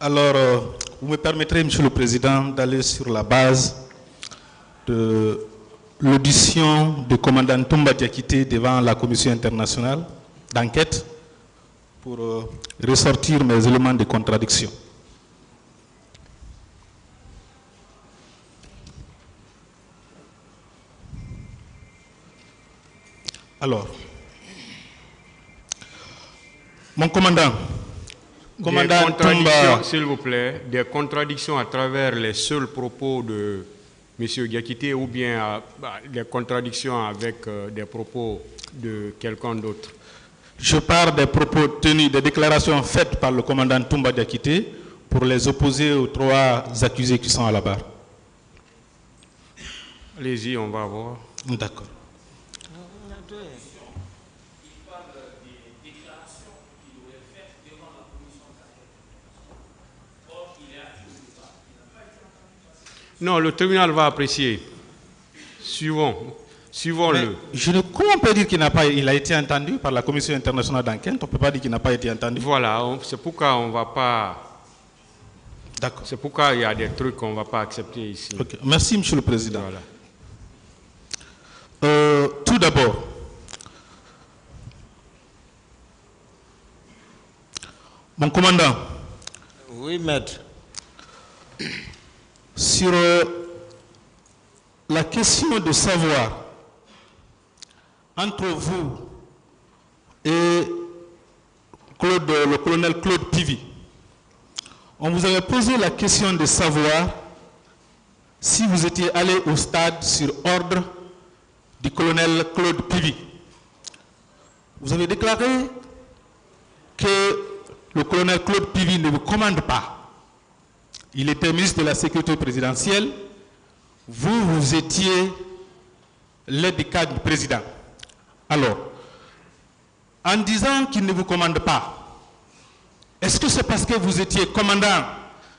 Alors, vous me permettrez, Monsieur le Président, d'aller sur la base de l'audition du commandant Toumba Diakité devant la Commission internationale d'enquête pour ressortir mes éléments de contradiction. Alors, mon commandant Toumba, s'il vous plaît, des contradictions à travers les seuls propos de M. Diakité ou bien des contradictions avec des propos de quelqu'un d'autre. Je parle des propos tenus, des déclarations faites par le commandant Toumba Diakité pour les opposer aux 3 accusés qui sont à la barre. Allez-y, on va voir. D'accord. Non, le tribunal va apprécier. Suivons-le. Comment on peut dire qu'il a été entendu par la Commission internationale d'enquête? On ne peut pas dire qu'il n'a pas été entendu. Voilà, c'est pourquoi on ne va pas... D'accord. C'est pourquoi il y a des trucs qu'on ne va pas accepter ici. Okay. Merci, Monsieur le Président. Voilà. Tout d'abord, mon commandant. Oui, maître. Sur la question de savoir entre vous et le colonel Claude Pivi, on vous avait posé la question de savoir si vous étiez allé au stade sur ordre du colonel Claude Pivi. Vous avez déclaré que le colonel Claude Pivi ne vous commande pas. Il était ministre de la Sécurité présidentielle. Vous étiez l'aide de camp du président. Alors, en disant qu'il ne vous commande pas, est-ce que c'est parce que vous étiez commandant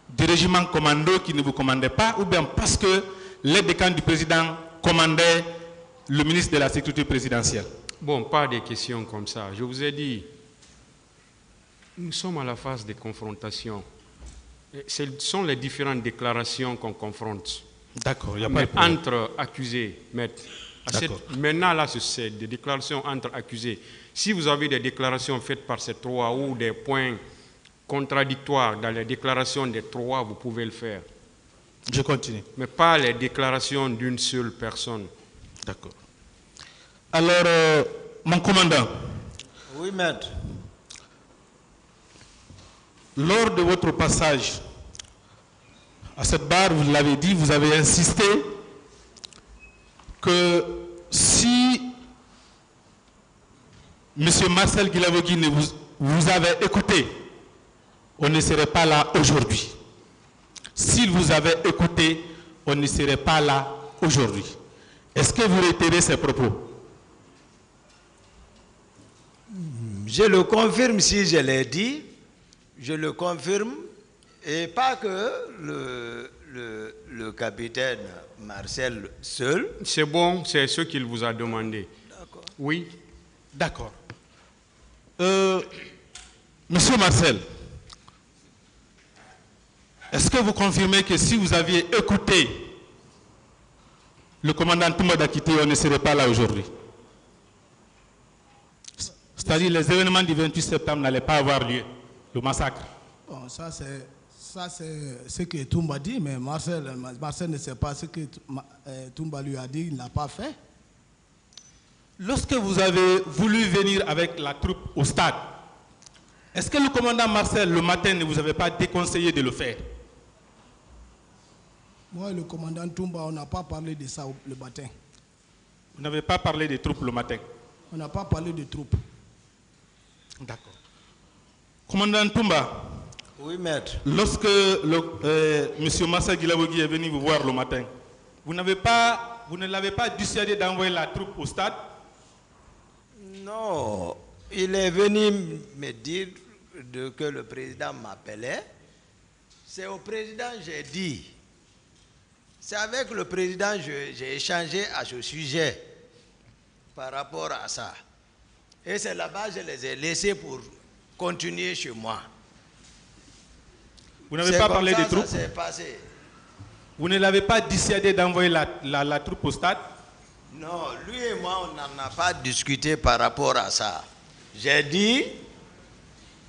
du régiment commando qui ne vous commandait pas, ou bien parce que l'aide de camp du président commandait le ministre de la Sécurité présidentielle? Bon, pas des questions comme ça. Je vous ai dit, nous sommes à la phase des confrontations. Ce sont les différentes déclarations qu'on confronte. D'accord, il n'y a pas de problème. Entre accusés, maître. Maintenant, là, c'est des déclarations entre accusés. Si vous avez des déclarations faites par ces 3 ou des points contradictoires dans les déclarations des 3, vous pouvez le faire. Je continue. Mais pas les déclarations d'une seule personne. D'accord. Alors, mon commandant. Oui, maître. Lors de votre passage à cette barre, vous l'avez dit, vous avez insisté que si M. Marcel Guilavogui vous avait écouté, on ne serait pas là aujourd'hui. S'il vous avait écouté, on ne serait pas là aujourd'hui. Est-ce que vous réitérez ces propos? Je le confirme si je l'ai dit. Je le confirme, et pas que le capitaine Marcel seul. C'est bon, c'est ce qu'il vous a demandé. D'accord. Oui. D'accord. Monsieur Marcel, est-ce que vous confirmez que si vous aviez écouté le commandant Toumba Diakité, on ne serait pas là aujourd'hui? C'est-à-dire les événements du 28 septembre n'allaient pas avoir lieu. Le massacre. Bon, ça c'est ce que Toumba dit, mais Marcel ne sait pas ce que Toumba lui a dit, il n'a pas fait. Lorsque vous avez voulu venir avec la troupe au stade, est-ce que le commandant Marcel, le matin, ne vous avait pas déconseillé de le faire? Moi et le commandant Toumba, on n'a pas parlé de ça le matin. Vous n'avez pas parlé des troupes le matin? On n'a pas parlé de troupes. D'accord. Commandant Toumba, oui, maître. Lorsque M. Marcel Guilavogui est venu vous voir le matin, vous ne l'avez pas dissuadé d'envoyer la troupe au stade? Non, il est venu me dire que le président m'appelait. C'est au président que j'ai dit. C'est avec le président que j'ai échangé à ce sujet par rapport à ça. Et c'est là-bas que je les ai laissés pour continuer chez moi. Vous n'avez pas parlé des troupes? Ça s'est passé. Vous ne l'avez pas dissuadé d'envoyer la troupe au stade? Non, lui et moi, on n'en a pas discuté par rapport à ça. J'ai dit,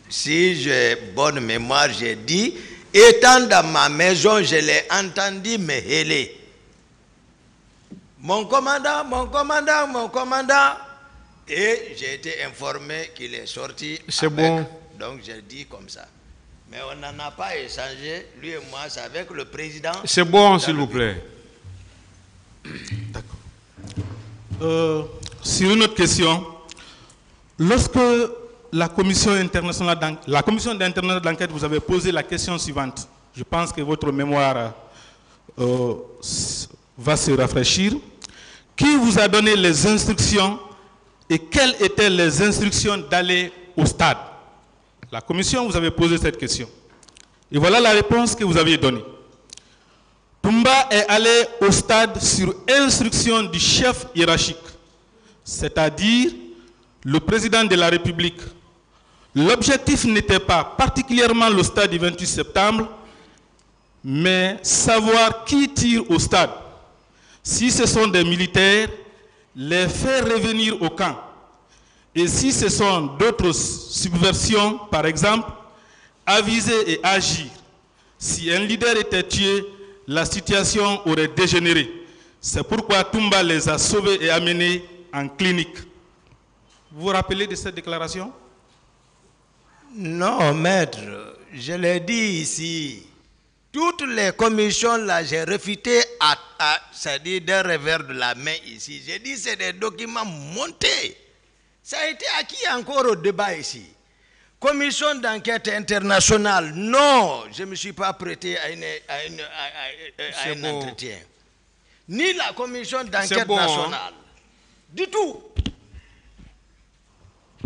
si j'ai bonne mémoire, j'ai dit, étant dans ma maison, je l'ai entendu me héler. Mon commandant, mon commandant, mon commandant. Et j'ai été informé qu'il est sorti. C'est bon. Donc j'ai dit comme ça. Mais on n'en a pas échangé, lui et moi, c'est avec le président. C'est bon, s'il vous plaît. D'accord. Sur une autre question, lorsque la commission internationale d'enquête vous avait posé la question suivante, je pense que votre mémoire va se rafraîchir. Qui vous a donné les instructions et quelles étaient les instructions d'aller au stade? La commission vous avait posé cette question. Et voilà la réponse que vous aviez donnée. Toumba est allé au stade sur instruction du chef hiérarchique, c'est-à-dire le président de la République. L'objectif n'était pas particulièrement le stade du 28 septembre, mais savoir qui tire au stade. Si ce sont des militaires, les faire revenir au camp. Et si ce sont d'autres subversions, par exemple, aviser et agir. Si un leader était tué, la situation aurait dégénéré. C'est pourquoi Toumba les a sauvés et amenés en clinique. Vous vous rappelez de cette déclaration? Non, maître, je l'ai dit ici. Toutes les commissions là, j'ai réfuté c'est-à-dire d'un revers de la main ici. J'ai dit c'est des documents montés. Ça a été acquis encore au débat ici. Commission d'enquête internationale, non, je ne me suis pas prêté à un entretien. Ni la commission d'enquête nationale. Du tout.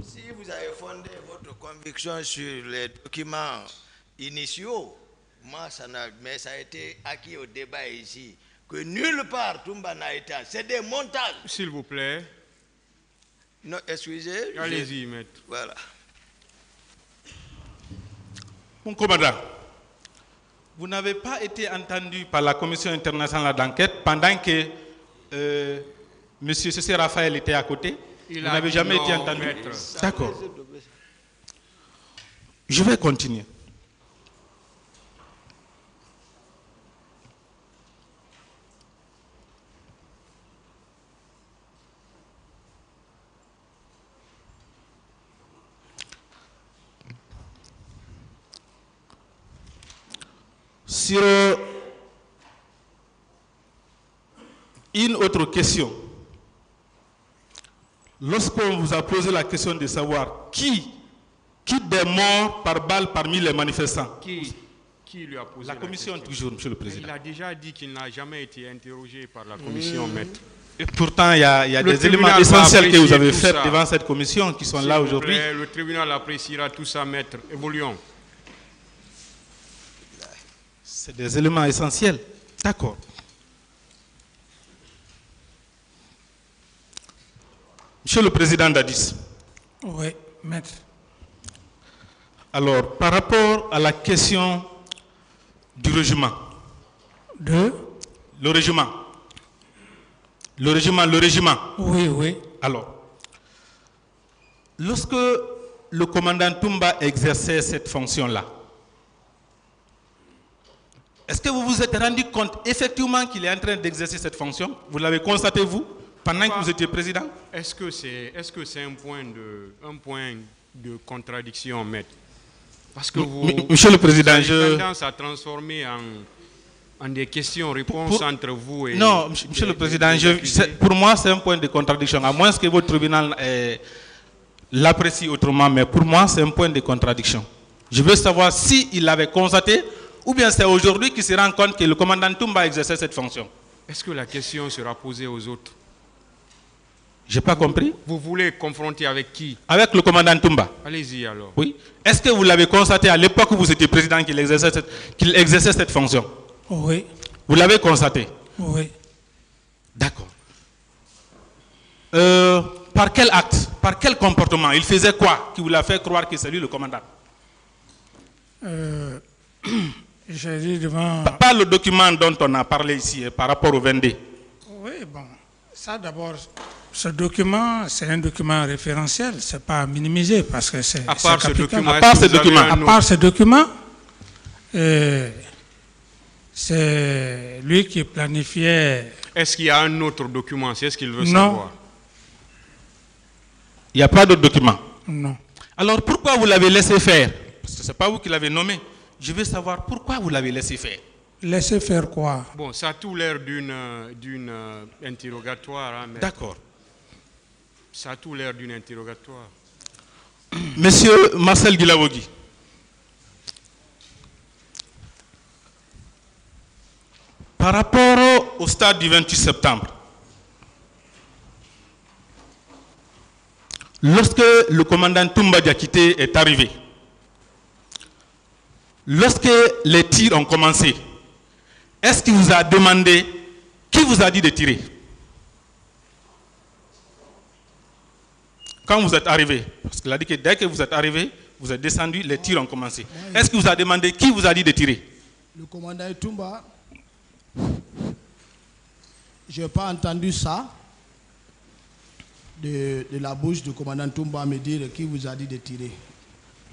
Si vous avez fondé votre conviction sur les documents initiaux, moi, mais ça a été acquis au débat ici, que nulle part Toumba n'a été. C'est des montages. S'il vous plaît. Non, excusez. Allez-y, maître. Voilà. Mon commandant, vous n'avez pas été entendu par la commission internationale d'enquête pendant que M. Cessé Raphaël était à côté. Vous n'avez jamais été entendu. D'accord. Je vais continuer. Sur une autre question, lorsqu'on vous a posé la question de savoir qui des morts par balle parmi les manifestants, qui lui a posé la commission question? Toujours, Monsieur le Président. Il a déjà dit qu'il n'a jamais été interrogé par la commission, maître. Et pourtant, il y a des éléments essentiels que vous avez faits devant cette commission qui sont là aujourd'hui. Le tribunal appréciera tout ça, maître. Évoluons. C'est des éléments essentiels. D'accord. Monsieur le Président Dadis. Oui, maître. Alors, par rapport à la question du régiment. Le régiment. Oui, oui. Alors, lorsque le commandant Toumba exerçait cette fonction-là, est-ce que vous vous êtes rendu compte effectivement qu'il est en train d'exercer cette fonction? Vous l'avez constaté, vous, pendant que vous étiez président? Est-ce que c'est un point de contradiction, maître? Parce que Monsieur le Président, vous avez tendance à transformer en des questions-réponses entre vous et... Non, Monsieur le Président, pour moi, c'est un point de contradiction, à moins que votre tribunal l'apprécie autrement, mais pour moi, c'est un point de contradiction. Je veux savoir s'il l'avait constaté, ou bien c'est aujourd'hui qu'il se rend compte que le commandant Toumba exerçait cette fonction. Est-ce que la question sera posée aux autres? Je n'ai pas compris. Vous voulez confronter avec qui? Avec le commandant Toumba. Allez-y alors. Oui. Est-ce que vous l'avez constaté à l'époque où vous étiez président qu'il exerçait cette fonction? Oui. Vous l'avez constaté? Oui. D'accord. Par quel acte? Par quel comportement? Il faisait quoi qui vous l'a fait croire que c'est lui le commandant? J'ai dit devant... Pas le document dont on a parlé ici, par rapport au 22. Oui, bon, ça d'abord, ce document, c'est un document référentiel, c'est pas à minimiser parce que c'est... À part ce document, à part ce document, c'est lui qui planifiait... Est-ce qu'il y a un autre document? C'est ce qu'il veut Non. savoir. Il n'y a pas d'autre document. Non. Alors pourquoi vous l'avez laissé faire? Parce que ce n'est pas vous qui l'avez nommé. Je veux savoir pourquoi vous l'avez laissé faire. Laisser faire quoi? Bon, ça a tout l'air d'une interrogatoire. Hein, d'accord. Ça a tout l'air d'une interrogatoire. Monsieur Marcel Guilawogui. Par rapport au stade du 28 septembre, lorsque le commandant Toumba Diakité est arrivé, lorsque les tirs ont commencé, est-ce qu'il vous a demandé, qui vous a dit de tirer? Quand vous êtes arrivé, parce qu'il a dit que dès que vous êtes arrivé, vous êtes descendu, les tirs ont commencé. Est-ce qu'il vous a demandé, qui vous a dit de tirer? Le commandant Toumba, je n'ai pas entendu ça de la bouche du commandant Toumba me dire qui vous a dit de tirer.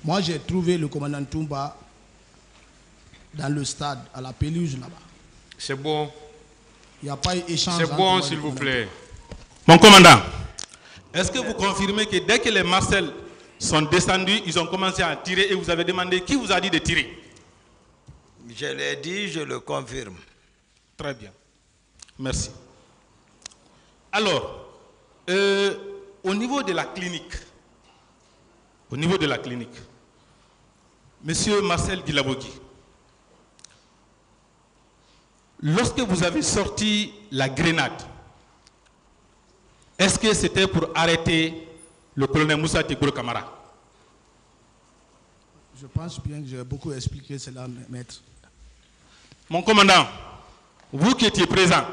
Moi, j'ai trouvé le commandant Toumba dans le stade, à la pelouse là-bas. C'est bon. Il n'y a pas eu échange. C'est bon, s'il vous plaît. Mon commandant, est-ce que vous confirmez que dès que les Marcel sont descendus, ils ont commencé à tirer et vous avez demandé qui vous a dit de tirer? Je l'ai dit, je le confirme. Très bien. Merci. Alors, au niveau de la clinique, Monsieur Marcel Guilawogui, lorsque vous avez sorti la grenade, est-ce que c'était pour arrêter le colonel Moussa Tegboro Camara? Je pense bien que j'ai beaucoup expliqué cela, maître. Mon commandant, vous qui étiez présent,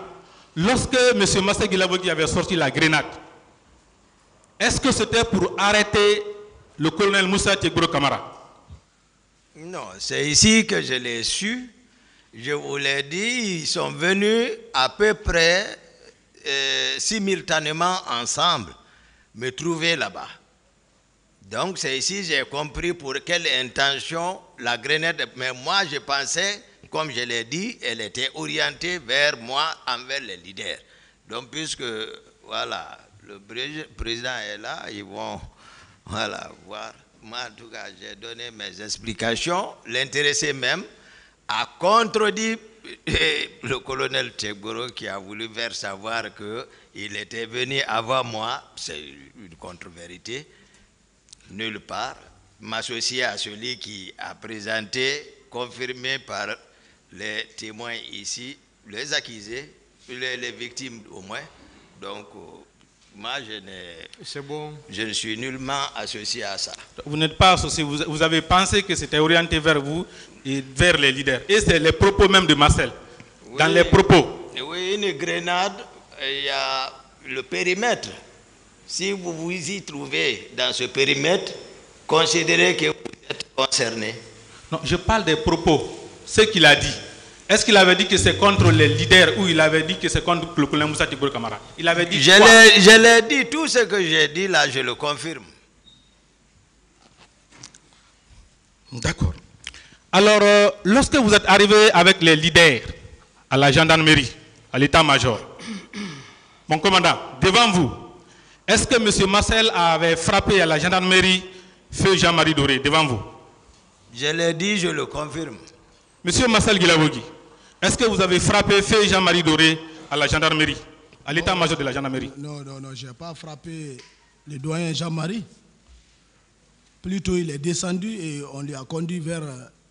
lorsque M. Marcel Guilawogui avait sorti la grenade, est-ce que c'était pour arrêter le colonel Moussa Tegboro Camara? Non, c'est ici que je l'ai su. Je vous l'ai dit, ils sont venus à peu près simultanément ensemble me trouver là-bas. Donc c'est ici que j'ai compris pour quelle intention la grenade. Mais moi je pensais, comme je l'ai dit, elle était orientée vers moi, envers les leaders. Donc puisque voilà, le président est là, ils vont voilà, voir. Moi en tout cas j'ai donné mes explications. L'intéressé même a contredit le colonel Tegboro qui a voulu faire savoir qu'il était venu avant moi. C'est une contre-vérité. Nulle part. M'associer à celui qui a présenté, confirmé par les témoins ici, les accusés, les victimes au moins. Donc, moi, je ne suis nullement associé à ça. Vous n'êtes pas associé, vous avez pensé que c'était orienté vers vous et vers les leaders. Et c'est les propos même de Marcel. Oui, dans les propos. Oui, une grenade, il y a le périmètre. Si vous vous y trouvez dans ce périmètre, considérez que vous êtes concerné. Non, je parle des propos. Ce qu'il a dit. Est-ce qu'il avait dit que c'est contre les leaders ou il avait dit que c'est contre le colonel Moussa Tegboro Camara? Il avait dit je l'ai dit, tout ce que j'ai dit là, je le confirme. D'accord. Alors, lorsque vous êtes arrivé avec les leaders à la gendarmerie, à l'état-major, mon commandant, devant vous, est-ce que M. Marcel avait frappé à la gendarmerie feu Jean-Marie Doré, devant vous? Je l'ai dit, je le confirme. Monsieur Marcel Guilawogui, est-ce que vous avez frappé feu Jean-Marie Doré à la gendarmerie, à l'état-major de la gendarmerie? Non, je n'ai pas frappé le doyen Jean-Marie. Plutôt, il est descendu et on lui a conduit vers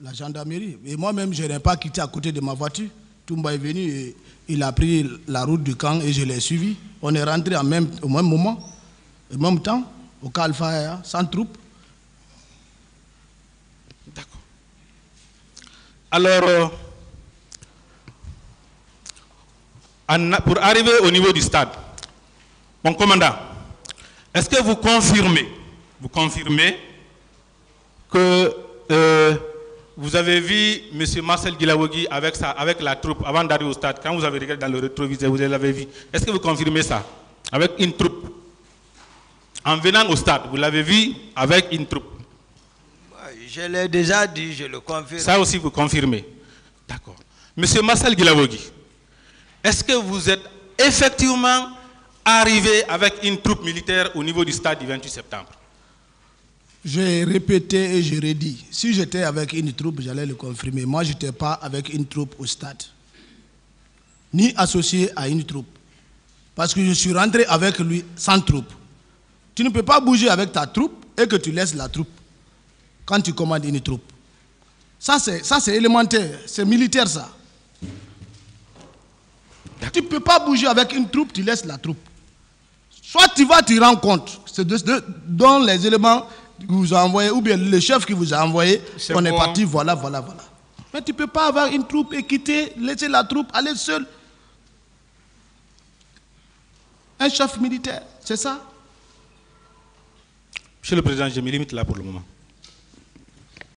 la gendarmerie. Et moi-même, je n'ai pas quitté à côté de ma voiture. Toumba est venu et il a pris la route du camp et je l'ai suivi. On est rentré au même moment, au même temps, au camp Alpha, sans troupe. D'accord. Alors, pour arriver au niveau du stade, mon commandant, est-ce que vous confirmez que vous avez vu M. Marcel Guilawogui avec la troupe avant d'arriver au stade. Quand vous avez regardé dans le rétroviseur, vous l'avez vu. Est-ce que vous confirmez ça? Avec une troupe. En venant au stade, vous l'avez vu avec une troupe. Je l'ai déjà dit, je le confirme. Ça aussi, vous confirmez. D'accord. Monsieur Marcel Guilawogui, est-ce que vous êtes effectivement arrivé avec une troupe militaire au niveau du stade du 28 septembre? J'ai répété et j'ai redit. Si j'étais avec une troupe, j'allais le confirmer. Moi, je n'étais pas avec une troupe au stade. Ni associé à une troupe. Parce que je suis rentré avec lui sans troupe. Tu ne peux pas bouger avec ta troupe et que tu laisses la troupe quand tu commandes une troupe. Ça, c'est élémentaire. C'est militaire, ça. Tu ne peux pas bouger avec une troupe, tu laisses la troupe. Soit tu vas, tu rends compte. C'est dans les éléments que vous a envoyés, ou bien le chef qui vous a envoyé, on est parti, voilà. Mais tu ne peux pas avoir une troupe et quitter, laisser la troupe, aller seul. Un chef militaire, c'est ça? Monsieur le Président, je me limite là pour le moment.